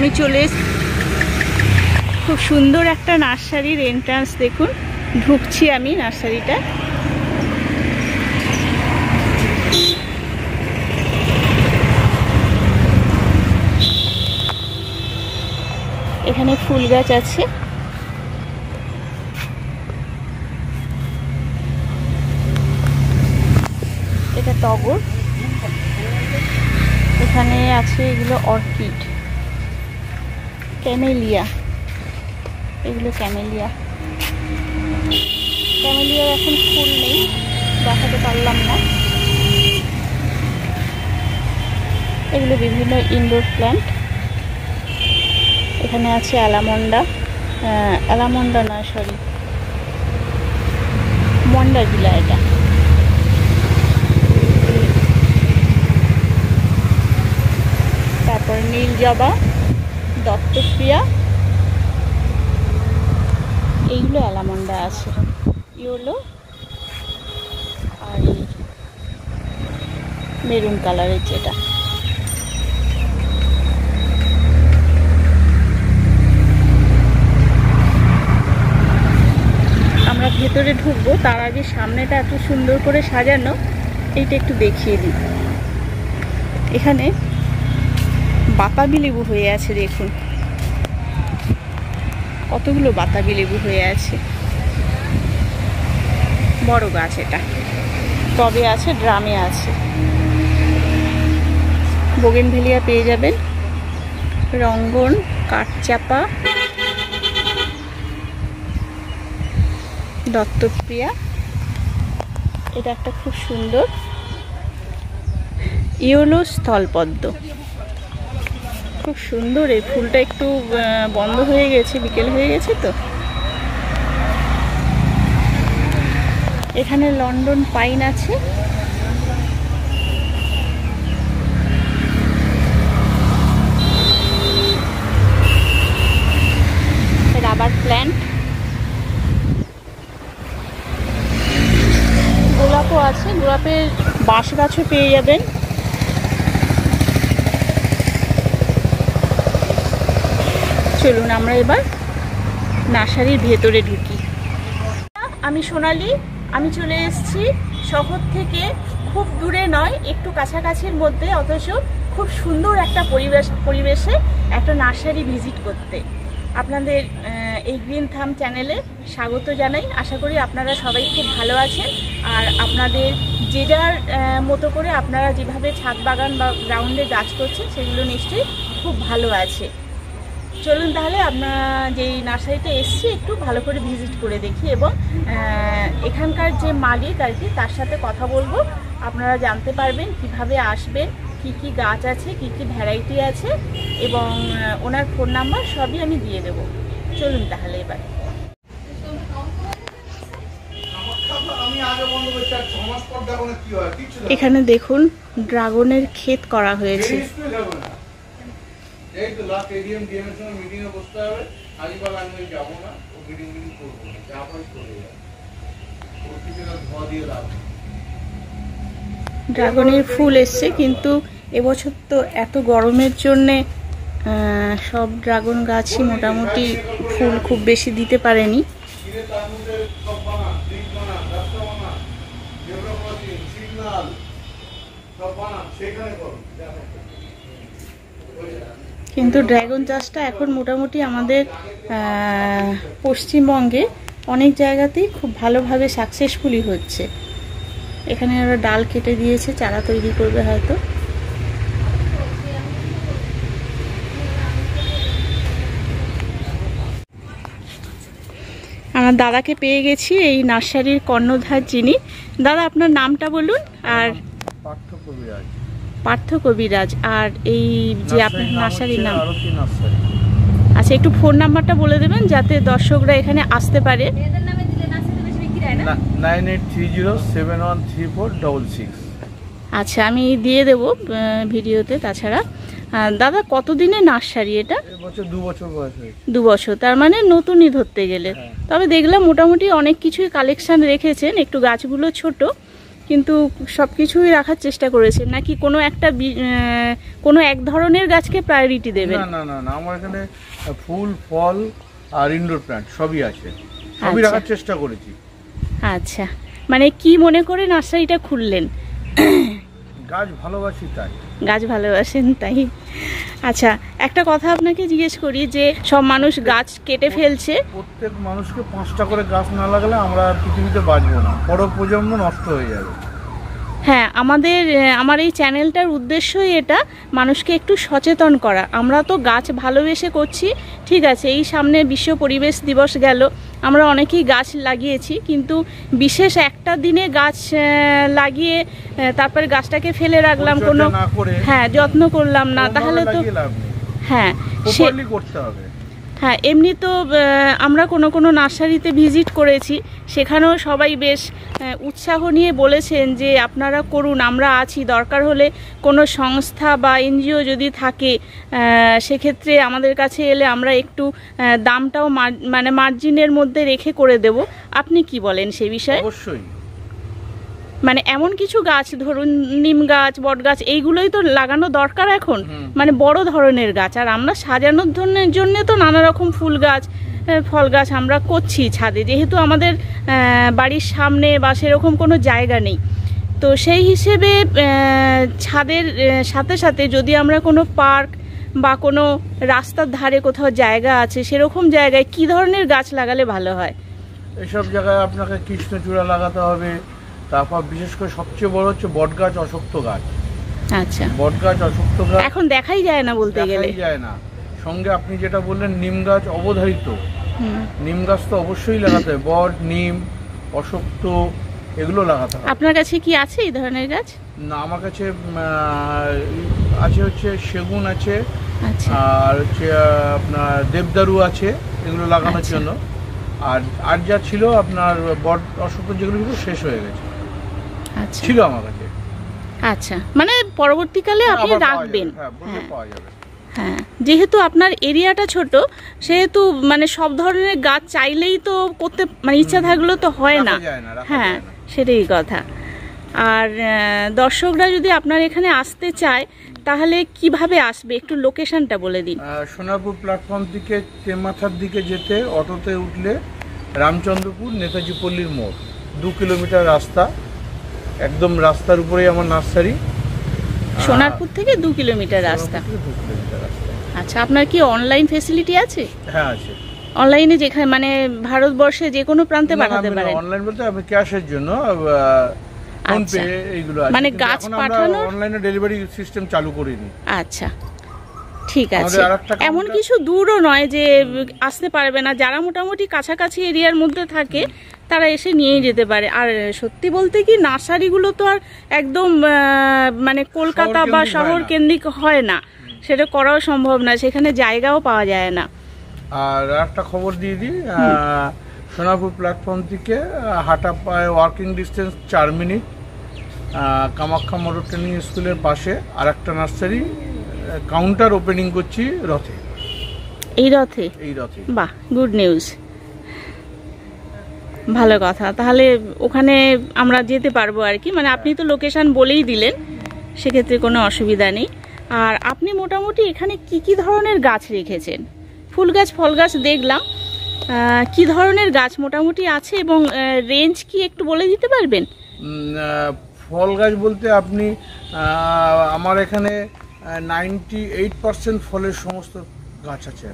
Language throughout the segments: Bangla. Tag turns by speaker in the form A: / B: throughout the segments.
A: আমি চলে খুব সুন্দর একটা নার্সারির এন্ট্রান্স দেখুন। ঢুকছি আমি নার্সারিটা। এখানে ফুল গাছ আছে। এটা টগর। এখানে আছে এগুলো অর্কিড, ক্যামেলিয়া। এগুলো ক্যামেলিয়া। ক্যামেলিয়ার এখন ফুল নেই, দেখাতে পারলাম না। এগুলো বিভিন্ন ইনডোর প্ল্যান্ট। এখানে আছে অ্যালামন্ডা, অ্যালামন্ডা নয় সরি, মন্ডাগিলা। এটা তারপর নীল জবা, দত্তপ্রিয়া, এইগুলো অ্যালামন্ডা আছে। ইয়েলো আর মেরুন কালারের যেটা। আমরা ভেতরে ঢুকবো, তার আগে সামনেটা এত সুন্দর করে সাজানো, এইটা একটু দেখিয়ে দিই। এখানে বাতাবি লেবু হয়ে আছে, দেখুন কতগুলো বাতাবি লেবু হয়ে আছে। বড় গাছ এটা, টবে আছে, ড্রামে আছে। বোগেনভেলিয়া পেয়ে যাবেন, রঙ্গন, কাঠচাপা, দত্তপ্রিয়া। এটা একটা খুব সুন্দর ইয়েলো স্থলপদ্ম, খুব সুন্দর। এই ফুলটা একটু বন্ধ হয়ে গেছে, বিকেল হয়ে গেছে তো। এখানে লন্ডন পাইন আছে। রাবার প্ল্যান্ট, গোলাপও আছে। গোলাপের বাঁশ গাছও পেয়ে যাবেন। চলুন আমরা এবার নার্সারির ভেতরে ঢুকি। আমি সোনালি, আমি চলে এসেছি শহর থেকে খুব দূরে নয়, একটু কাছাকাছির মধ্যে, অথচ খুব সুন্দর একটা পরিবেশে একটা নার্সারি ভিজিট করতে। আপনাদের এই গ্রিন থাম চ্যানেলে স্বাগত জানাই। আশা করি আপনারা সবাই খুব ভালো আছেন। আর আপনাদের যে যার মতো করে আপনারা যেভাবে ছাদ বাগান বা গ্রাউন্ডে গাছ করছেন, সেগুলো নিশ্চয়ই খুব ভালো আছে। চলুন তাহলে আপনার যেই নার্সারিতে এসছি একটু ভালো করে ভিজিট করে দেখি, এবং এখানকার যে মালিক আর কি, তার সাথে কথা বলবো। আপনারা জানতে পারবেন কিভাবে আসবেন, কি কি গাছ আছে, কি কি ভ্যারাইটি আছে, এবং ওনার ফোন নাম্বার সবই আমি দিয়ে দেব। চলুন তাহলে এবার। এখানে দেখুন ড্রাগনের ক্ষেত করা হয়েছে। ড্রাগনের ফুল এসছে, কিন্তু এবছর তো এত গরমের জন্যে সব ড্রাগন গাছই মোটামুটি ফুল খুব বেশি দিতে পারেনি। কিন্তু ড্রাগন চাষটা এখন মোটামুটি আমাদের পশ্চিমবঙ্গে অনেক জায়গাতেই খুব ভালোভাবে সাকসেসফুলি হচ্ছে। এখানে ওরা ডাল কেটে দিয়েছে, চারা তৈরি করবে হয়তো। আমার দাদাকে পেয়ে গেছি, এই নার্সারির কর্ণধার যিনি। দাদা আপনার নামটা বলুন। আর পার্থ কবিরাজ। আর এই যে আপনার নার্সারির নাম? আচ্ছা, একটু ফোন নাম্বারটা বলে দেবেন যাতে দর্শকরা এখানে আসতে পারে।
B: 9830713466।
A: আচ্ছা, আমি দিয়ে দেব ভিডিওতে। তাছাড়া দাদা কতদিনের নার্সারি এটা?
B: 2
A: বছর, তার মানে নতুনই ধরতে গেলে। তবে দেখলাম মোটামুটি অনেক কিছুই কালেকশন রেখেছেন, একটু গাছগুলো ছোট, কিন্তু সব কিছুই রাখার চেষ্টা করেছেন, নাকি কোনো একটা কোনো এক ধরনের গাছকে প্রায়োরিটি দেবেন?
B: না না না না, আমার এখানে ফুল ফল আর ইনডোর প্ল্যান্ট সবই আছে, সবই
A: আচ্ছা।
B: রাখার চেষ্টা করেছি।
A: আচ্ছা, মানে কি মনে করে নার্সারিটা খুললেন?
B: গাছ ভালোবাসি তাই।
A: গাছ ভালোবাসেন তাই। আচ্ছা, একটা কথা আপনাকে জিজ্ঞেস করি, যে সব মানুষ গাছ কেটে ফেলছে,
B: প্রত্যেক মানুষকে 5টা করে গাছ না লাগালে আমরা পৃথিবীতে বাঁচবো না, বড় প্রজন্ম নষ্ট হয়ে যাবে।
A: হ্যাঁ, আমার এই চ্যানেলটার উদ্দেশ্যই এটা, মানুষকে একটু সচেতন করা। আমরা তো গাছ ভালোবেসে করছি, ঠিক আছে, এই সামনে বিশ্ব পরিবেশ দিবস গেল, আমরা অনেকেই গাছ লাগিয়েছি, কিন্তু বিশেষ একটা দিনে গাছ লাগিয়ে তারপরে গাছটাকে ফেলে রাখলাম, কোনো
B: না করে
A: হ্যাঁ যত্ন করলাম না, তাহলে তো হ্যাঁ
B: প্রপারলি করতে হবে।
A: হ্যাঁ, এমনি তো আমরা কোনো নার্সারিতে ভিজিট করেছি, সেখানেও সবাই বেশ উৎসাহ নিয়ে বলেছেন যে আপনারা করুন, আমরা আছি, দরকার হলে কোনো সংস্থা বা এনজিও যদি থাকে সেক্ষেত্রে আমাদের কাছে এলে আমরা একটু দামটাও মানে মার্জিনের মধ্যে রেখে করে দেব। আপনি কি বলেন সেই বিষয়ে?
B: অবশ্যই,
A: মানে এমন কিছু গাছ, ধরুন নিম গাছ, বট গাছ, এইগুলোই তো লাগানো দরকার এখন, মানে বড় ধরনের গাছ। আর আমরা সাজানোর জন্য তো নানা রকম ফুল গাছ, ফল গাছ আমরা করছি ছাদে, যেহেতু আমাদের বাড়ির সামনে বা সেরকম কোনো জায়গা নেই। তো সেই হিসেবে ছাদের সাথে সাথে যদি আমরা কোনো পার্ক বা কোনো রাস্তার ধারে কোথাও জায়গা আছে, সেরকম জায়গায় কি ধরনের গাছ লাগালে ভালো হয়?
B: এসব জায়গায় আপনাকে কৃষ্ণচূড়া লাগাতে হবে, তারপর বিশেষ করে সবচেয়ে বড় হচ্ছে বট গাছ, অশক্ত গাছ।
A: আচ্ছা,
B: বট গাছ, অশক্ত গাছ
A: এখন দেখাই যায় না বলতে গেলে।
B: দেখাই যায় না। সঙ্গে আপনি যেটা বললেন নিম গাছ অবধারিত, নিম গাছ তো অবশ্যই লাগাতে হবে, বট, নিম, অশক্ত এগুলো লাগাতে হবে।
A: আপনার কাছে কি আছে এই ধরনের গাছ?
B: না, আমার কাছে আছে হচ্ছে সেগুন আছে,
A: আচ্ছা,
B: আর হচ্ছে আপনার দেবদারু আছে, এগুলো লাগানোর
A: আচ্ছা।
B: জন্য। আর যা ছিল আপনার বট, অশক্ত যেগুলো ছিল শেষ হয়ে গেছে,
A: আচ্ছা,
B: ছিল আমার কাছে।
A: আচ্ছা, মানে পরবর্তীকালে আপনি
B: আবার পাওয়া
A: রাখবেন।
B: যাবে, হ্যাঁ, বললে পাওয়া যাবে।
A: হ্যাঁ, যেহেতু আপনার এরিয়াটা ছোট, সেহেতু মানে সব ধরনের গাছ চাইলেই তো করতে, মানে ইচ্ছা থাকলেও তো হয় না।
B: রাখা যায় না, রাখা
A: হ্যাঁ,
B: যায় না।
A: সেটাই কথা। আর দর্শকরা যদি আপনার এখানে আসতে চায়, তাহলে কিভাবে আসবে, একটু লোকেশনটা বলে দিন।
B: সোনারপুর প্ল্যাটফর্ম থেকে তেমাথার দিকে যেতে অটোতে উঠলে রামচন্দ্রপুর নেতাজি পল্লীর মোড়, 2 কিলোমিটার রাস্তা, একদম রাস্তার উপরেই আমার নার্সারি।
A: সোনারপুর থেকে 2 কিলোমিটার রাস্তা।
B: সোনারপুর থেকে 2 কিলোমিটার রাস্তা।
A: আচ্ছা, আপনার কি অনলাইন ফেসিলিটি আছে?
B: হ্যাঁ, আছে।
A: অনলাইনে যেখানে, মানে ভারতবর্ষে যে কোনো প্রান্তে পাঠাতে পারেন?
B: অনলাইন বলতে আমি ক্যাশের জন্য ফোনপে এইগুলো আছে,
A: মানে গাছ পাঠানো
B: অনলাইনে ডেলিভারি সিস্টেম চালু করিনি।
A: আচ্ছা, ঠিক আছে।
B: আরেকটা
A: এমন কিছু দূরও নয় যে আসতে পারবে না, যারা মোটামুটি কাছাকাছি এরিয়ার মধ্যে থাকে তারা এসে নিয়েই যেতে পারে। আর সত্যি বলতে কি, নার্সারিগুলো তো আর একদম মানে কলকাতা বা শহর কেন্দ্রিক হয় না, সেটা করাও সম্ভব না, সেখানে জায়গাও পাওয়া যায় না।
B: আর একটা খবর দিয়ে দিই, সোনারপুর প্ল্যাটফর্ম থেকে হাঁটা পায়ে working distance 4 minute, Kamakhya motor training স্কুলের পাশে আর একটা নার্সারি কাউন্টার ওপেনিং করছি রথে।
A: এই রথে?
B: এই রথে।
A: বাহ, গুড নিউজ, ভালো কথা। তাহলে ওখানে আমরা যেতে পারবো আর কি, মানে আপনি তো লোকেশন বলেই দিলেন, সেক্ষেত্রে কোনো অসুবিধা নেই। আর আপনি মোটামুটি এখানে কি কি ধরনের গাছ রেখেছেন? ফুল গাছ, ফল গাছ দেখলাম, কি ধরনের গাছ মোটামুটি আছে এবং রেঞ্জ কি একটু বলে দিতে পারবেন?
B: ফল গাছ বলতে আপনি আমার এখানে 98% ফলের সমস্ত গাছ আছে,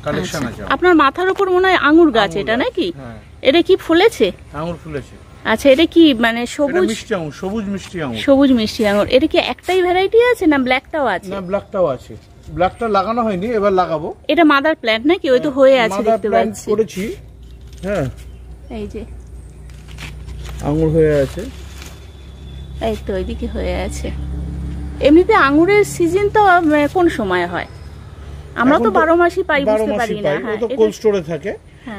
B: কালেকশন আছে।
A: আপনার মাথার উপর মনে হয় আঙুর গাছ, এটা নাকি? এটা কি ফুলেছে?
B: আঙুর ফুলেছে।
A: আচ্ছা, এটা কি মানে সবুজ
B: মিষ্টি আঙুর, সবুজ মিষ্টি আঙুর?
A: সবুজ মিষ্টি আঙুর। এটা কি একটাই ভ্যারাইটি আছে না ব্ল্যাকটাও আছে?
B: না, ব্ল্যাকটাও আছে। ব্ল্যাকটা লাগানো হয়নি, এবার লাগাবো।
A: এটা মাদার প্ল্যান্ট নাকি? ওই তো হয়ে আছে দেখতে পাচ্ছি।
B: করেছি, হ্যাঁ,
A: এই যে
B: আঙুর হয়ে আছে,
A: এই তো ওইদিকে হয়ে আছে। এমনিতে আঙুরের সিজন তো কোন সময় হয়? আমরা তো 12 মাসই পাই, বুঝতে পারি না।
B: হ্যাঁ, এটা কোল্ড স্টোরে থাকে।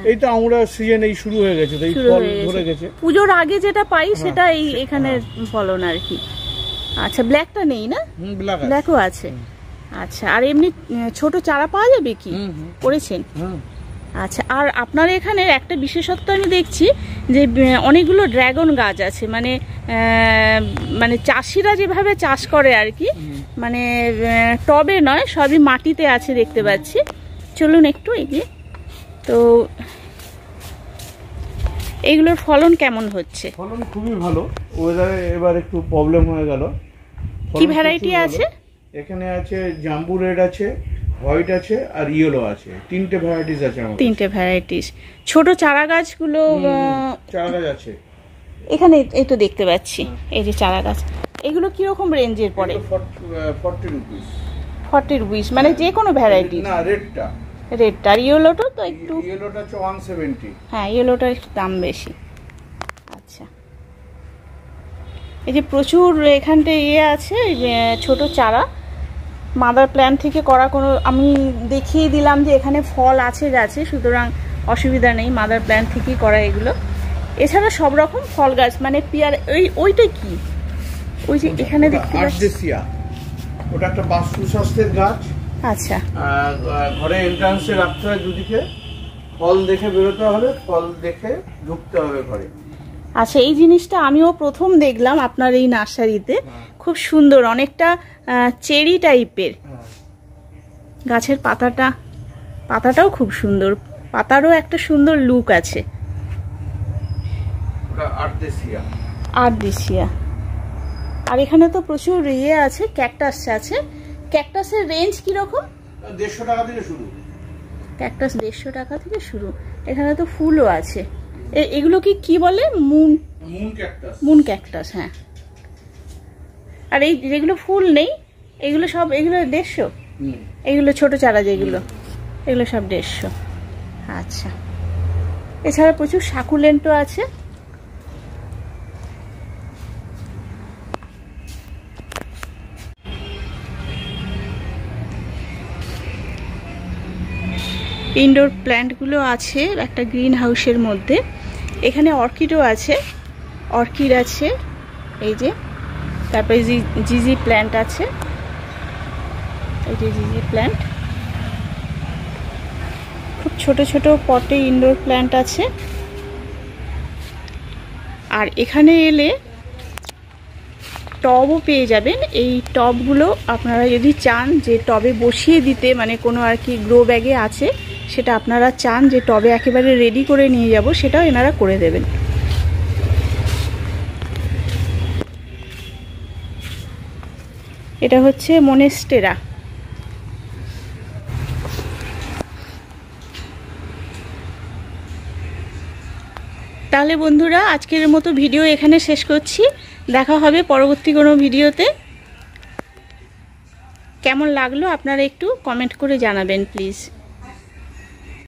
B: এই তো আঙুরের সিজন এই শুরু হয়ে গেছে, এই ফল ধরে গেছে।
A: পূজোর আগে যেটা পাই সেটা এই এখানে ফলন আর কি। আচ্ছা, ব্ল্যাকটা নেই না? ব্ল্যাকও আছে। আচ্ছা, আর এমনি ছোট চারা পাওয়া যাবে কি? করেছেন? আচ্ছা, আর আপনার এখানে একটা বিশেষত্ব আমি দেখছি যে অনেকগুলো ড্রাগন গাছ আছে, মানে মানে চাষিরা যেভাবে চাষ করে আর কি, মানে টবে নয়, সবই মাটিতে আছে দেখতে পাচ্ছি। চলুন একটু এগিয়ে। তো এইগুলোর ফলন কেমন হচ্ছে?
B: ফলন খুবই ভালো, ওয়েদারে এবার একটু প্রবলেম হয়ে গেল।
A: কি ভ্যারাইটি আছে?
B: এখানে আছে জাম্বু রেড আছে, হোয়াইট আছে আর ইয়েলো আছে, 3টে ভ্যারাইটিস আছে আমাদের।
A: 3টে ভ্যারাইটিস। ছোট চারা গাছগুলো
B: চারা গাছ আছে
A: এখানে, এই তো দেখতে পাচ্ছি এই যে চারা গাছ। এগুলো কিরকম রেঞ্জের পড়ে?
B: 40 রুপিস।
A: 40 রুপিস, মানে যে কোনো ভ্যারাইটি?
B: না, রেডটা।
A: রেডটা। আর ইয়েলোটা তো একটু,
B: ইয়েলোটা হচ্ছে 170।
A: হ্যাঁ, ইয়েলোটার একটু দাম বেশি। আচ্ছা, এই যে প্রচুর এখানটা আছে ছোট চারা, মাদার প্ল্যান্ট থেকে করা। কোনো আমি দেখিয়ে দিলাম যে এখানে ফল আছে গাছে, সুতরাং অসুবিধা নেই, মাদার প্ল্যান্ট থেকেই করা এগুলো। এছাড়া সব রকম ফল গাছ, মানে পিয়ার, ওইটা কি, ওই যে এখানে দেখতে পাচ্ছি
B: আর্টেসিয়া, ওটা একটা বাস্তু স্বাস্থ্যের গাছ।
A: আচ্ছা,
B: ঘরে এন্ট্রান্সে রাখতে হয় দুদিকে, ফল দেখে বেরোতে হবে, ফল দেখে ঢুকতে হবে ঘরে।
A: আচ্ছা, এই জিনিসটা আমিও প্রথম দেখলাম আপনার এই নার্সারিতে। খুব সুন্দর, অনেকটা চেরি টাইপের। গাছের পাতাটাও খুব সুন্দর, পাতারও একটা সুন্দর লুক আছে। আর্টেসিয়া। আর এখানে তো প্রচুর আছে, ক্যাকটাস আছে। ক্যাকটাসের রেঞ্জ কিরকম?
B: 150 টাকা থেকে শুরু।
A: ক্যাকটাস 150 টাকা থেকে শুরু। এখানে তো ফুলও আছে। এগুলো কি বলে? Moon cactus. হ্যাঁ। আর এই যেগুলো ফুল নেই, এগুলো 150। এগুলো ছোট চারা যেগুলো, এগুলো সব 150। আচ্ছা, এছাড়া প্রচুর সাকুলেন্টও আছে। ইনডোর প্ল্যান্টগুলো আছে একটা গ্রিন হাউসের মধ্যে। এখানে অর্কিডও আছে, অর্কিড আছে এই যে, তারপরে জিজি প্ল্যান্ট আছে, এই যে জিজি প্ল্যান্ট। খুব ছোট ছোট পটে ইনডোর প্ল্যান্ট আছে। আর এখানে এলে টবও পেয়ে যাবেন। এই টবগুলো আপনারা যদি চান যে টবে বসিয়ে দিতে, মানে কোনো আর কি গ্রো ব্যাগে আছে, সেটা আপনারা চান যে টবে একেবারে রেডি করে নিয়ে যাব, সেটাও এনারা করে দেবেন। এটা হচ্ছে মনেস্টেরা। তাহলে বন্ধুরা, আজকের মতো ভিডিও এখানে শেষ করছি। দেখা হবে পরবর্তী কোনো ভিডিওতে। কেমন লাগলো আপনারা একটু কমেন্ট করে জানাবেন প্লিজ।